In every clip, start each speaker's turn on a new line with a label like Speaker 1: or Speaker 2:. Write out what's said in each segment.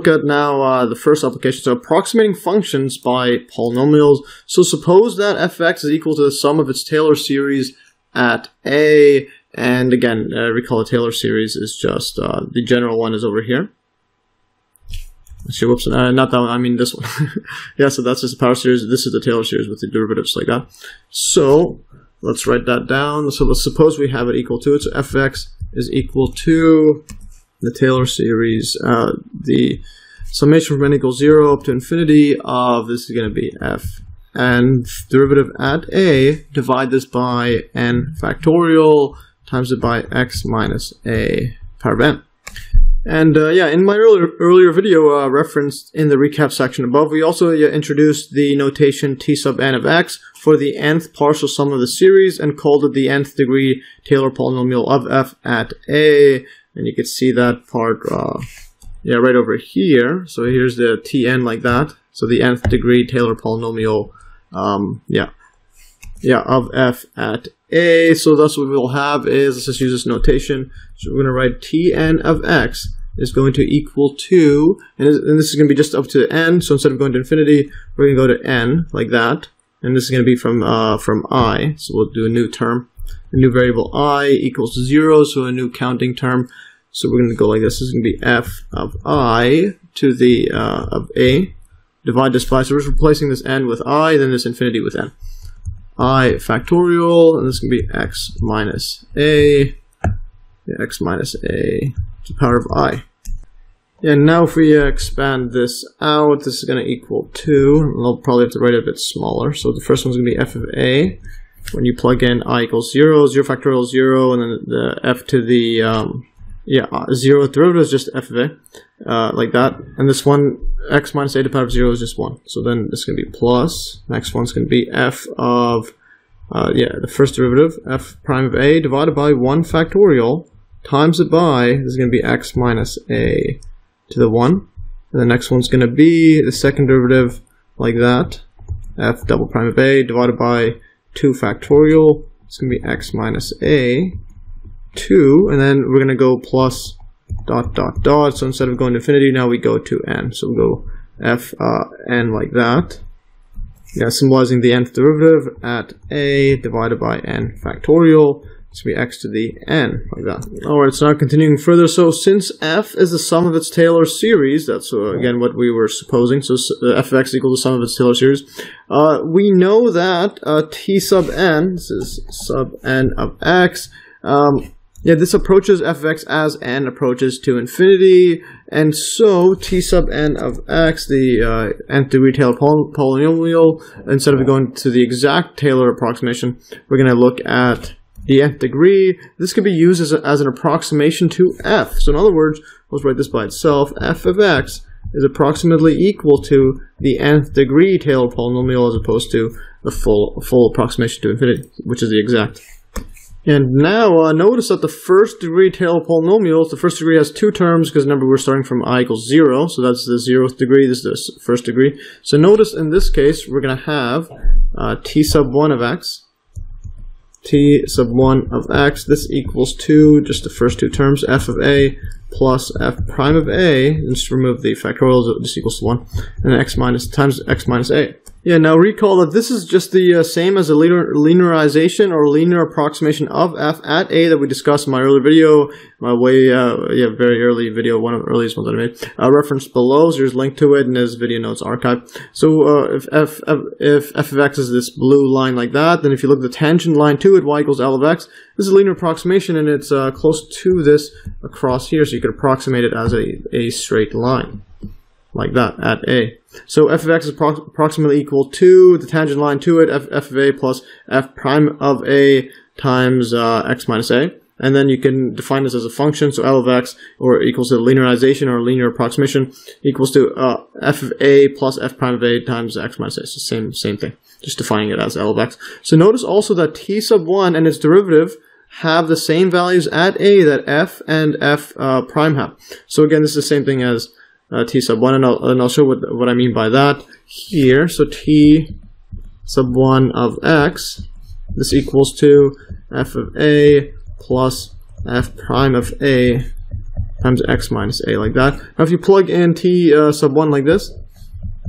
Speaker 1: look at now the first application, so approximating functions by polynomials. So suppose that f(x) is equal to the sum of its Taylor series at a, and again, recall the Taylor series is just, the general one is over here. Actually, whoops, not that one, I mean this one. Yeah, so that's just the power series, this is the Taylor series with the derivatives like that. So, let's write that down. So let's suppose we have it equal to it, so f(x) is equal to the Taylor series, the summation from n equals 0 up to infinity of, this is going to be f, and derivative at a, divide this by n factorial, times it by x minus a power of n. And yeah, in my earlier video referenced in the recap section above, we also introduced the notation t sub n of x for the nth partial sum of the series and called it the nth degree Taylor polynomial of f at a. And you can see that part, yeah, right over here. So here's the Tn like that. So the nth degree Taylor polynomial, of f at a. So that's what we'll have is, let's just use this notation. So we're going to write Tn of x is going to equal to, and this is going to be just up to n. So instead of going to infinity, we're going to go to n like that. And this is going to be from I. So we'll do a new term. A new variable I equals 0, so a new counting term. So we're going to go like this. This is going to be f of I to the of a. Divide this by, so we're just replacing this n with I, then this infinity with n. I factorial, and this is going to be x minus a. Yeah, x minus a to the power of I. And now if we expand this out, this is going to equal 2. I'll probably have to write it a bit smaller. So the first one's going to be f of a. When you plug in I equals 0, 0 factorial 0, and then the f to the 0 derivative is just f of a, like that. And this one, x minus a to the power of 0 is just 1. So then this is going to be plus. Next one's going to be f of, the first derivative, f prime of a divided by 1 factorial times it by, this is going to be x minus a to the 1. And the next one's going to be the second derivative like that, f double prime of a divided by 2 factorial, it's going to be x minus a, 2, and then we're going to go plus dot dot dot, so instead of going to infinity, now we go to n, so we'll go f n like that, yeah, symbolizing the nth derivative at a divided by n factorial, it's going to be x to the n, like that. Alright, so now continuing further, so since f is the sum of its Taylor series, that's again what we were supposing, so f of x equals the sum of its Taylor series, we know that t sub n, this is sub n of x, this approaches f of x as n approaches to infinity, and so t sub n of x, the nth degree Taylor polynomial, instead of going to the exact Taylor approximation, we're going to look at the nth degree. This can be used as an approximation to f. So in other words, let's write this by itself. F of x is approximately equal to the nth degree Taylor polynomial as opposed to the full approximation to infinity, which is the exact. And now notice that the first degree Taylor polynomials, the first degree has 2 terms because remember we're starting from I equals 0, so that's the 0th degree, this is the first degree. So notice in this case we're going to have t sub 1 of x, t sub 1 of x, this equals to just the first 2 terms, f of a plus f prime of a, and just remove the factorials, this equals to 1, and then x minus times x minus a. Yeah, now recall that this is just the same as a linearization or linear approximation of f at a that we discussed in my earlier video, my very early video, one of the earliest ones that I made, referenced below, so there's a link to it in this video notes archive. So if f of x is this blue line like that, then if you look at the tangent line to it, y equals L of x, this is a linear approximation and it's close to this across here, so you could approximate it as a straight line, like that, at a. So f of x is approximately equal to the tangent line to it, f of a plus f prime of a times x minus a. And then you can define this as a function, so L of x or equals to linearization or linear approximation equals to f of a plus f prime of a times x minus a. It's the same thing, just defining it as L of x. So notice also that t sub 1 and its derivative have the same values at a that f and f prime have. So again, this is the same thing as t sub 1, and I'll show what I mean by that here. So t sub 1 of x, this equals to f of a plus f prime of a times x minus a, like that. Now if you plug in t sub 1 like this,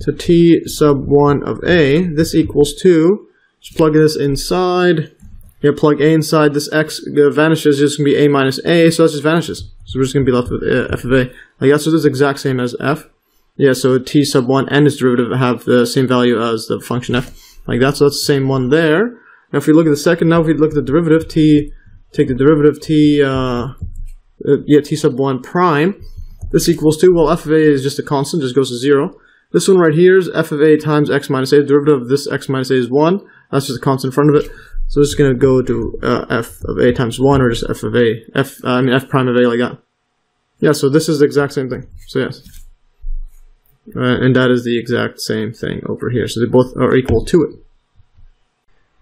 Speaker 1: so t sub 1 of a, this equals 2, just plug this inside, you plug a inside, this x vanishes, it's going to be a minus a, so that just vanishes. So we're just going to be left with f of a, like that. So this is exact same as f. Yeah, so t sub 1 and its derivative have the same value as the function f, like that. So that's the same one there. Now if we look at the second, now if we look at the derivative, take the derivative t sub 1 prime, this equals 2. Well, f of a is just a constant, just goes to 0. This one right here is f of a times x minus a. The derivative of this x minus a is 1. That's just a constant in front of it. So it's going to go to f of a times 1, or just f of a, f prime of a, like that. Yeah, so this is the exact same thing. So yes. And that is the exact same thing over here. So they both are equal to it.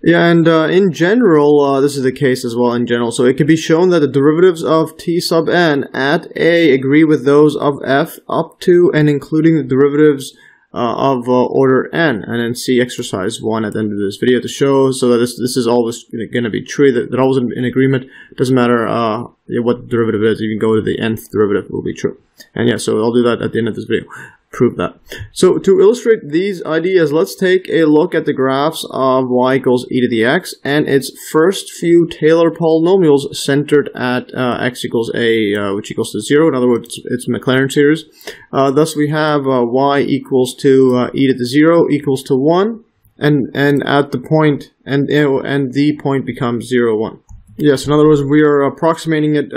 Speaker 1: Yeah, and in general, this is the case as well in general. So it can be shown that the derivatives of t sub n at a agree with those of f up to and including the derivatives of order n. And then see exercise 1 at the end of this video to show so that this is always going to be true, that they're always in agreement. It doesn't matter what the derivative is, you can go to the nth derivative, it will be true. And yeah, so I'll do that at the end of this video. Prove that. So to illustrate these ideas, let's take a look at the graphs of y equals e to the x and its first few Taylor polynomials centered at x equals a, which equals to 0. In other words, it's Maclaurin series. Thus we have y equals to e to the 0 equals to 1, and at the point, and the point becomes 0, 1. Yes, in other words, we are approximating it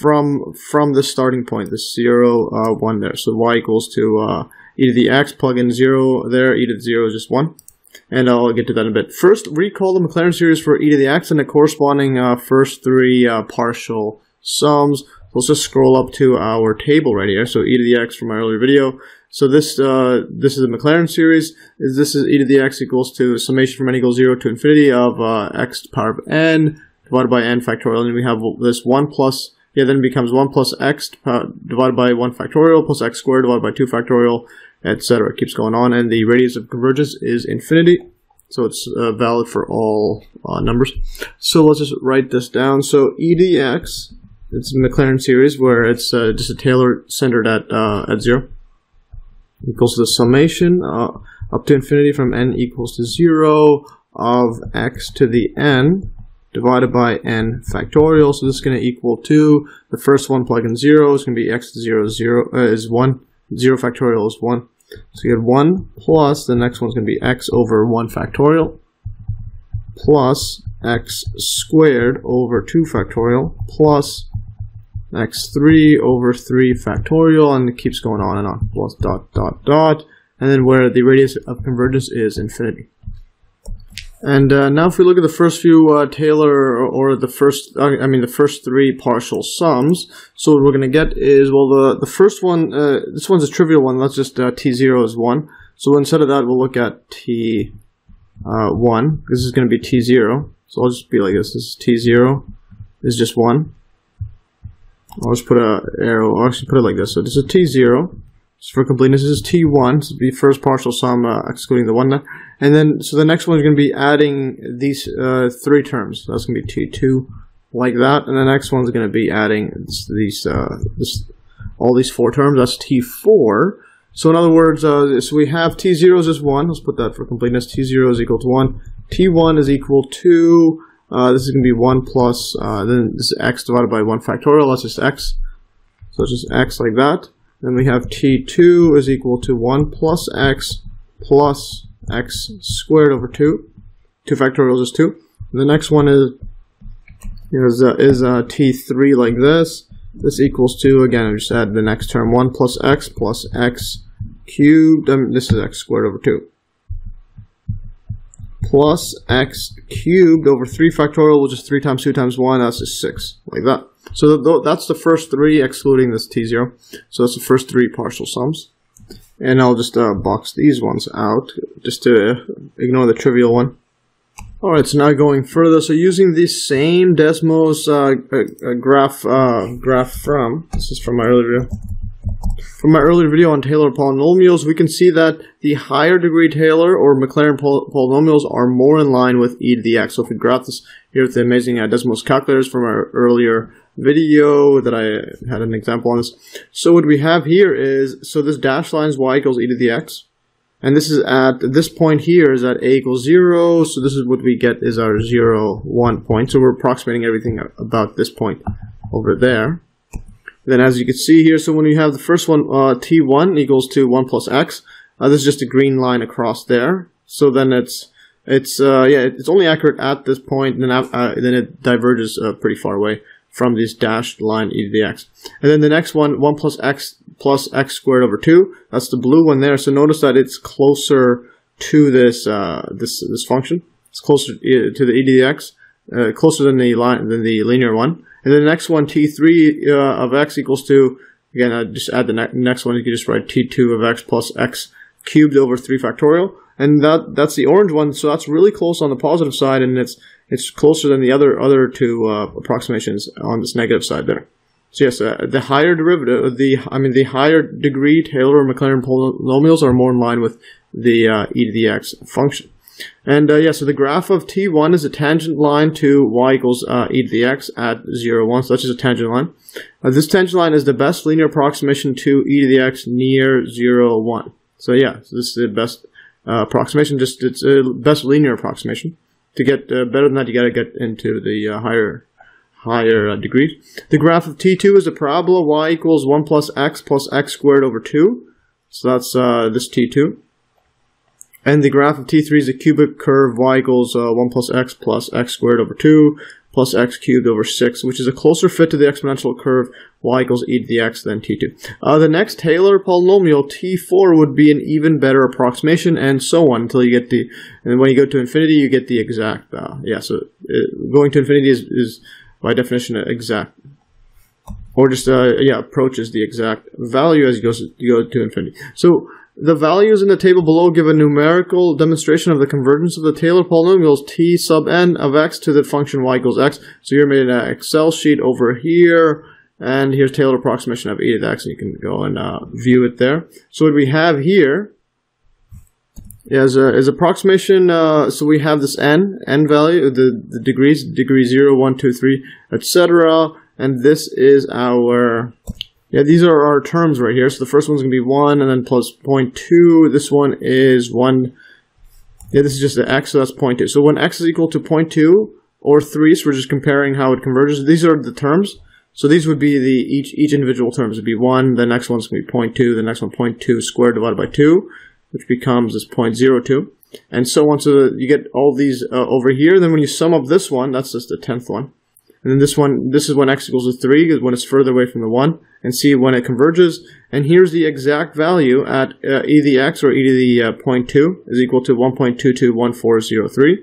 Speaker 1: from the starting point, the 0, 1 there. So y equals to e to the x, plug in 0 there, e to the 0 is just 1. And I'll get to that in a bit. First, recall the Maclaurin series for e to the x and the corresponding first 3 partial sums. Let's just scroll up to our table right here. So e to the x from my earlier video. So this is the Maclaurin series. This is e to the x equals to summation from n equals 0 to infinity of x to the power of n divided by n factorial, and we have this 1 plus, then it becomes 1 plus x divided by 1 factorial plus x squared divided by 2 factorial, etc. It keeps going on, and the radius of convergence is infinity, so it's valid for all numbers. So let's just write this down. So e to the x, it's a Maclaurin series where it's just a Taylor centered at 0, equals to the summation up to infinity from n equals to 0 of x to the n divided by n factorial. So this is going to equal to, the first one plug in 0 is going to be x to 0 is 1, 0 factorial is 1. So you get 1 plus, the next one is going to be x over 1 factorial plus x squared over 2 factorial plus x3 over 3 factorial, and it keeps going on and on, plus dot dot dot, and then where the radius of convergence is infinity. And now if we look at the first few Taylor, or the first 3 partial sums, so what we're going to get is, well, the first one, this one's a trivial one, that's just t0 is 1. So instead of that, we'll look at t1, this is going to be t0. So I'll just be like this, this is t0 is just 1. I'll just put a arrow, I'll actually put it like this, so this is t0. So for completeness, this is t1, so the first partial sum excluding the 1 there. And then, so the next one is going to be adding these 3 terms. That's going to be t2, like that. And the next one's going to be adding all these 4 terms. That's t4. So in other words, so we have t0 is just 1. Let's put that for completeness. t0 is equal to 1. t1 is equal to, this is going to be 1 plus, then this is x divided by 1 factorial. That's just x. So it's just x like that. Then we have t2 is equal to 1 plus x squared over 2. 2 factorial is 2. And the next one is t3 like this. This equals to, again, I just add the next term, 1 plus x cubed. This is x squared over 2. Plus x cubed over 3 factorial, which is 3 times 2 times 1. That's just 6, like that. So that's the first 3, excluding this t0. So that's the first 3 partial sums. And I'll just box these ones out, just to ignore the trivial one. Alright, so now going further, so using the same Desmos graph from, this is from my earlier video, From my earlier video on Taylor Polynomials, we can see that the higher degree Taylor or Maclaurin polynomials are more in line with e to the x. So if we graph this here with the amazing decimals calculators from our earlier video that I had an example on this. So what we have here is, so this dashed line is y equals e to the x. And this is at this point here is at a equals 0. So this is what we get is our 0, 1 point. So we're approximating everything about this point over there. Then as you can see here, so when you have the first one, t1 equals to 1 plus x, this is just a green line across there. So then it's only accurate at this point, and then it diverges pretty far away from this dashed line e to the x. And then the next one, 1 plus x squared over 2, that's the blue one there. So notice that it's closer to this this function. It's closer to the e to the x, closer than the linear one. And then the next one, t3 of x equals to, again, just add the next one. You can just write t2 of x plus x cubed over 3 factorial. And that's the orange one, so that's really close on the positive side, and it's closer than the other two approximations on this negative side there. So yes, the higher derivative, the higher degree Taylor or Maclaurin polynomials are more in line with the e to the x function. And so the graph of t1 is a tangent line to y equals e to the x at 0, 1. So that's just a tangent line. This tangent line is the best linear approximation to e to the x near 0, 1. So yeah, so this is the best approximation. It's a best linear approximation. To get better than that, you got to get into the higher degrees. The graph of t2 is a parabola y equals 1 plus x squared over 2. So that's this t2. And the graph of t3 is a cubic curve y equals 1 plus x squared over 2 plus x cubed over 6, which is a closer fit to the exponential curve y equals e to the x than t2. The next Taylor polynomial, t4, would be an even better approximation, and so on until you get and when you go to infinity, you get the exact. So going to infinity is by definition exact, or just approaches the exact value as you go to infinity. So the values in the table below give a numerical demonstration of the convergence of the Taylor polynomials t sub n of x to the function y equals x. So you're made an Excel sheet over here, and here's Taylor approximation of e to the x, and you can go and view it there. So what we have here is approximation. So we have this n value, the degrees, degree 0, 1, 2, 3, etc. And this is our... these are our terms right here. So the first one's going to be 1, and then plus 0.2. This one is 1. This is just the x, so that's 0.2. So when x is equal to 0.2 or 3, so we're just comparing how it converges. These are the terms. So these would be each individual terms would be 1. The next one's going to be 0.2. The next one 0.2 squared divided by 2, which becomes this 0.02. And so on. So you get all these over here. Then when you sum up this one, that's just the 10th one. And then this is when x equals to 3, when it's further away from the 1, and see when it converges. And here's the exact value at e to the x, or e to the 0.2, is equal to 1.221403.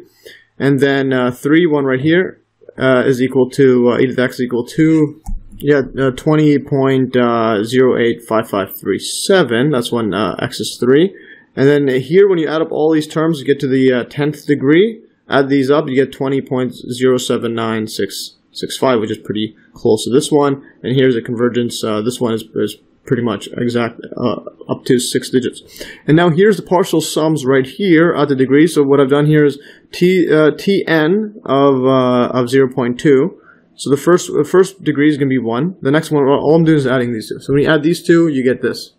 Speaker 1: And then 3, 1 right here, is equal to, e to the x is equal to, 20.085537. That's when x is 3. And then here, when you add up all these terms, you get to the 10th degree. Add these up, you get 20.079665, which is pretty close to this one. And here's a convergence. This one is pretty much exact, up to 6 digits. And now here's the partial sums right here at the degree. So what I've done here is tn of 0.2. So the first degree is going to be 1. The next one, all I'm doing is adding these two. So when you add these two, you get this.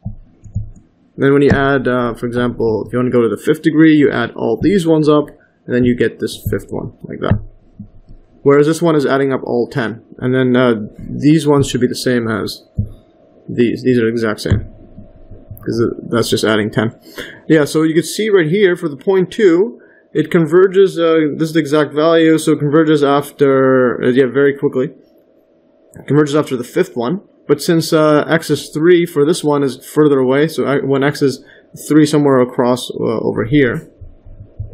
Speaker 1: And then when you add, for example, if you want to go to the 5th degree, you add all these ones up, and then you get this 5th one, like that. Whereas this one is adding up all 10. And then these ones should be the same as these. These are the exact same, because that's just adding 10. Yeah, so you can see right here for the 0.2, it converges, this is the exact value, so it converges after, very quickly. It converges after the 5th one. But since x is 3 for this one is further away, so when x is 3 somewhere across over here,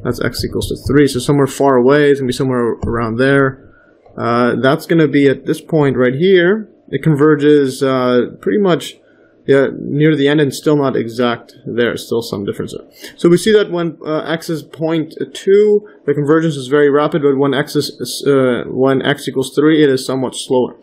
Speaker 1: that's x equals to 3. So somewhere far away, it's going to be somewhere around there. That's going to be at this point right here. It converges pretty much near the end, and still not exact there. Still some difference there. So we see that when x is 0.2, the convergence is very rapid, but when x equals 3, it is somewhat slower.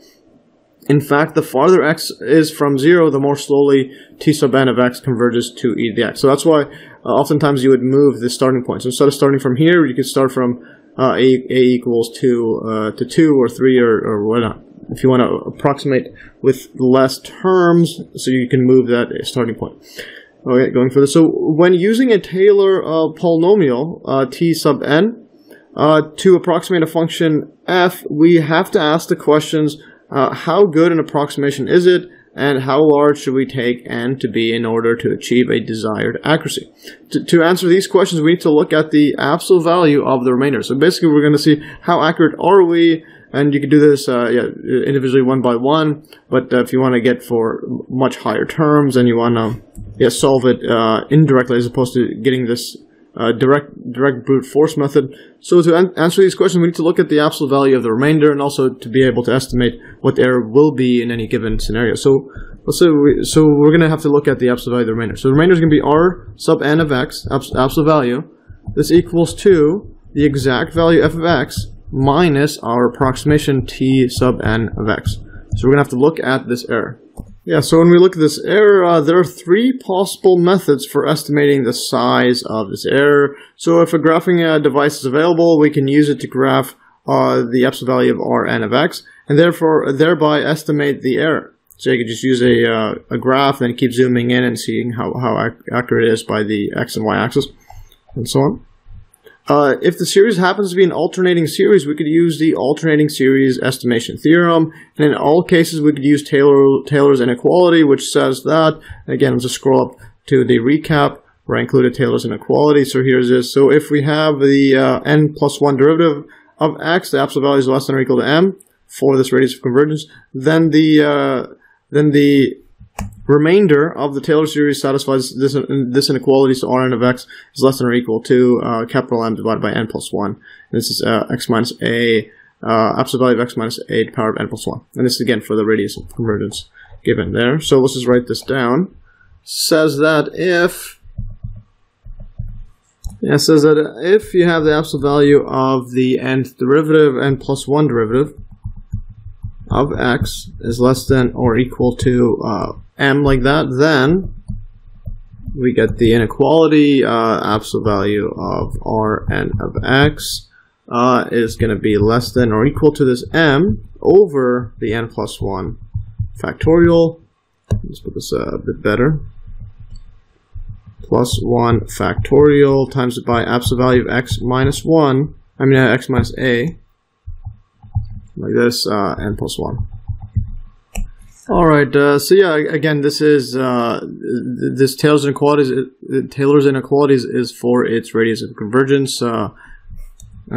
Speaker 1: In fact, the farther x is from 0, the more slowly t sub n of x converges to e to the x. So that's why oftentimes you would move the starting point. So instead of starting from here, you could start from a equals to 2 or 3 or whatnot. If you want to approximate with less terms, so you can move that starting point. Okay, going further. So when using a Taylor polynomial, t sub n, to approximate a function f, we have to ask the questions, how good an approximation is it, and how large should we take n to be in order to achieve a desired accuracy? To answer these questions, we need to look at the absolute value of the remainder. So basically, we're going to see how accurate are we, and you can do this individually one by one, but if you want to get for much higher terms and you want to solve it indirectly as opposed to getting this direct brute force method. So to answer these questions, we need to look at the absolute value of the remainder and also to be able to estimate what the error will be in any given scenario. So let's say we're going to have to look at the absolute value of the remainder. So the remainder is going to be r sub n of x, absolute value. This equals to the exact value f of x minus our approximation t sub n of x. So we're going to have to look at this error. Yeah, so when we look at this error, there are 3 possible methods for estimating the size of this error. So if a graphing device is available, we can use it to graph the absolute value of Rn of x, and thereby estimate the error. So you could just use a graph and keep zooming in and seeing how accurate it is by the x and y axis, and so on. If the series happens to be an alternating series, we could use the Alternating Series Estimation Theorem, and in all cases we could use Taylor's Inequality, which says that, again, I'll just scroll up to the recap where I included Taylor's Inequality. So here's this. So if we have the n plus 1 derivative of x, the absolute value is less than or equal to m for this radius of convergence, then the remainder of the Taylor series satisfies this inequality, so Rn of x is less than or equal to capital M divided by n plus 1. And this is x minus a, absolute value of x minus a to the power of n plus 1. And this is again for the radius of convergence given there. So let's just write this down. Says that if you have the absolute value of the nth derivative, n plus 1 derivative of x is less than or equal to m like that, then we get the inequality. Absolute value of Rn of x is going to be less than or equal to this m over the n plus 1 factorial. Let's put this a bit better. Plus 1 factorial times it by absolute value of x minus 1, x minus a, like this, n plus 1. Alright, so yeah, again, this is, this Taylor's inequalities is for its radius of convergence, and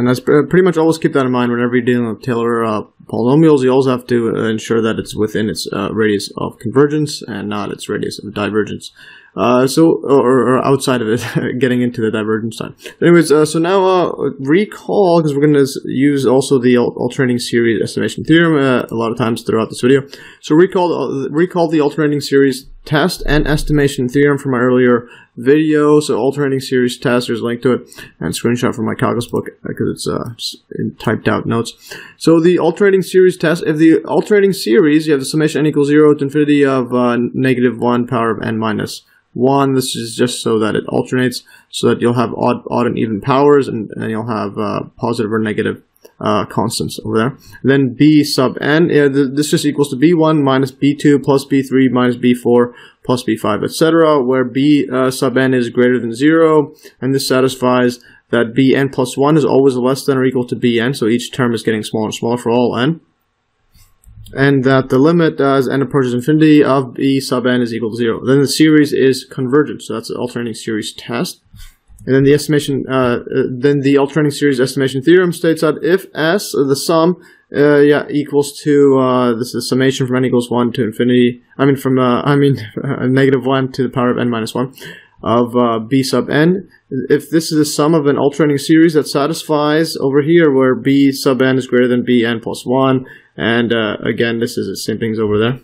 Speaker 1: that's pretty much always keep that in mind whenever you're dealing with Taylor polynomials. You always have to ensure that it's within its radius of convergence and not its radius of divergence. Or outside of it, getting into the divergence time. Anyways, so now recall, because we're going to use also the alternating series estimation theorem a lot of times throughout this video. So recall the alternating series test and estimation theorem from my earlier video. So alternating series test, there's a link to it, and screenshot from my calculus book because it's just in typed out notes. So the alternating series test, if the alternating series, you have the summation n equals 0 to infinity of negative 1 power of n minus 1. This is just so that it alternates, so that you'll have odd and even powers, and you'll have positive or negative constants over there. And then b sub n, this just equals to b1 minus b2 plus b3 minus b4 plus b5, etc., where b sub n is greater than 0, and this satisfies that bn plus 1 is always less than or equal to bn, so each term is getting smaller and smaller for all n. And that the limit as n approaches infinity of b sub n is equal to 0. Then the series is convergent, so that's the alternating series test. And then the estimation, then the alternating series estimation theorem states that if s, the sum, equals to this is the summation from n equals 1 to infinity. Negative 1 to the power of n minus 1 of b sub n. If this is the sum of an alternating series that satisfies over here where b sub n is greater than bn plus 1, and again, this is the same things over there.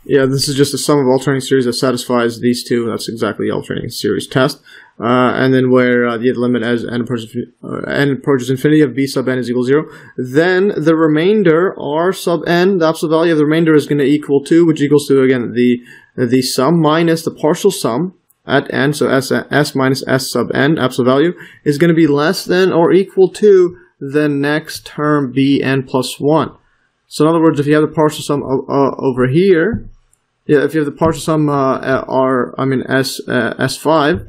Speaker 1: Yeah, this is just a sum of alternating series that satisfies these two. That's exactly the alternating series test. And then where the limit as n approaches infinity of b sub n is equal to 0, then the remainder r sub n, the absolute value of the remainder, is going to equal to, which equals to, again, the sum minus the partial sum at n, so s minus s sub n, absolute value, is going to be less than or equal to the next term bn plus 1. So in other words, if you have the partial sum over here, yeah, if you have the partial sum S5,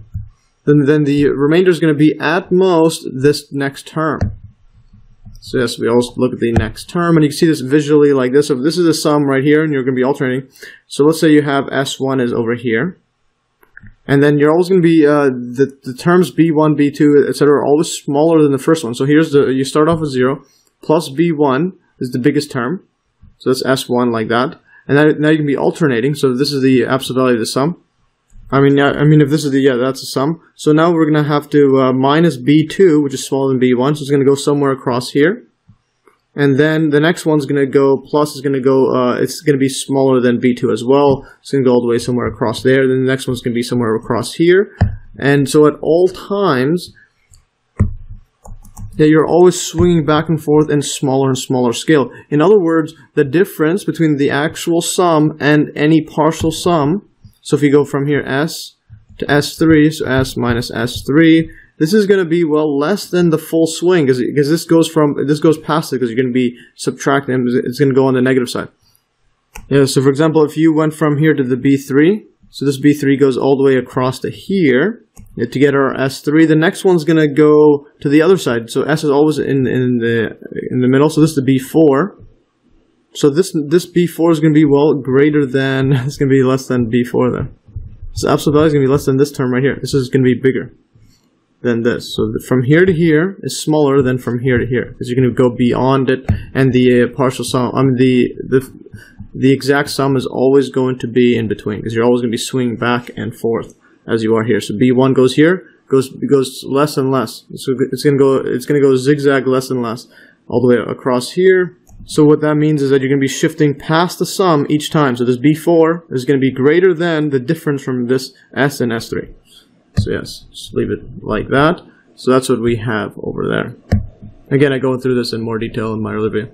Speaker 1: then the remainder is going to be at most this next term. So yes, we always look at the next term, and you can see this visually like this. So this is the sum right here, and you're going to be alternating. So let's say you have S1 is over here, and then you're always going to be the terms B1, B2, etc. are always smaller than the first one. So here's you start off with 0 plus B1 is the biggest term, so that's S1 like that. And now you can be alternating, so this is the absolute value of the sum. I mean, if this is the, that's the sum. So now we're going to have to minus B2, which is smaller than B1, so it's going to go somewhere across here. And then the next one's going to go, plus is going to go, it's going to be smaller than B2 as well. It's going to go all the way somewhere across there. Then the next one's going to be somewhere across here. And so at all times, yeah, you're always swinging back and forth in smaller and smaller scale. In other words, the difference between the actual sum and any partial sum, so if you go from here S to S3, so S minus S3, this is going to be, well, less than the full swing, because this goes past it, because you're going to be subtracting, it's going to go on the negative side. Yeah, so for example, if you went from here to the B3, so this B3 goes all the way across to here, to get our S3, the next one's going to go to the other side. So S is always in the middle. So this is the B4. So this B4 is going to be, well, greater than, it's going to be less than B4 there. So absolute value is going to be less than this term right here. This is going to be bigger than this. So from here to here is smaller than from here to here, because you're going to go beyond it, and the partial sum, the exact sum is always going to be in between, because you're always going to be swinging back and forth as you are here. So B1 goes here, goes less and less. So it's gonna go zigzag less and less all the way across here. So what that means is that you're gonna be shifting past the sum each time. So this B4 is gonna be greater than the difference from this S and S3. So yes, just leave it like that. So that's what we have over there. Again, I go through this in more detail in my earlier video.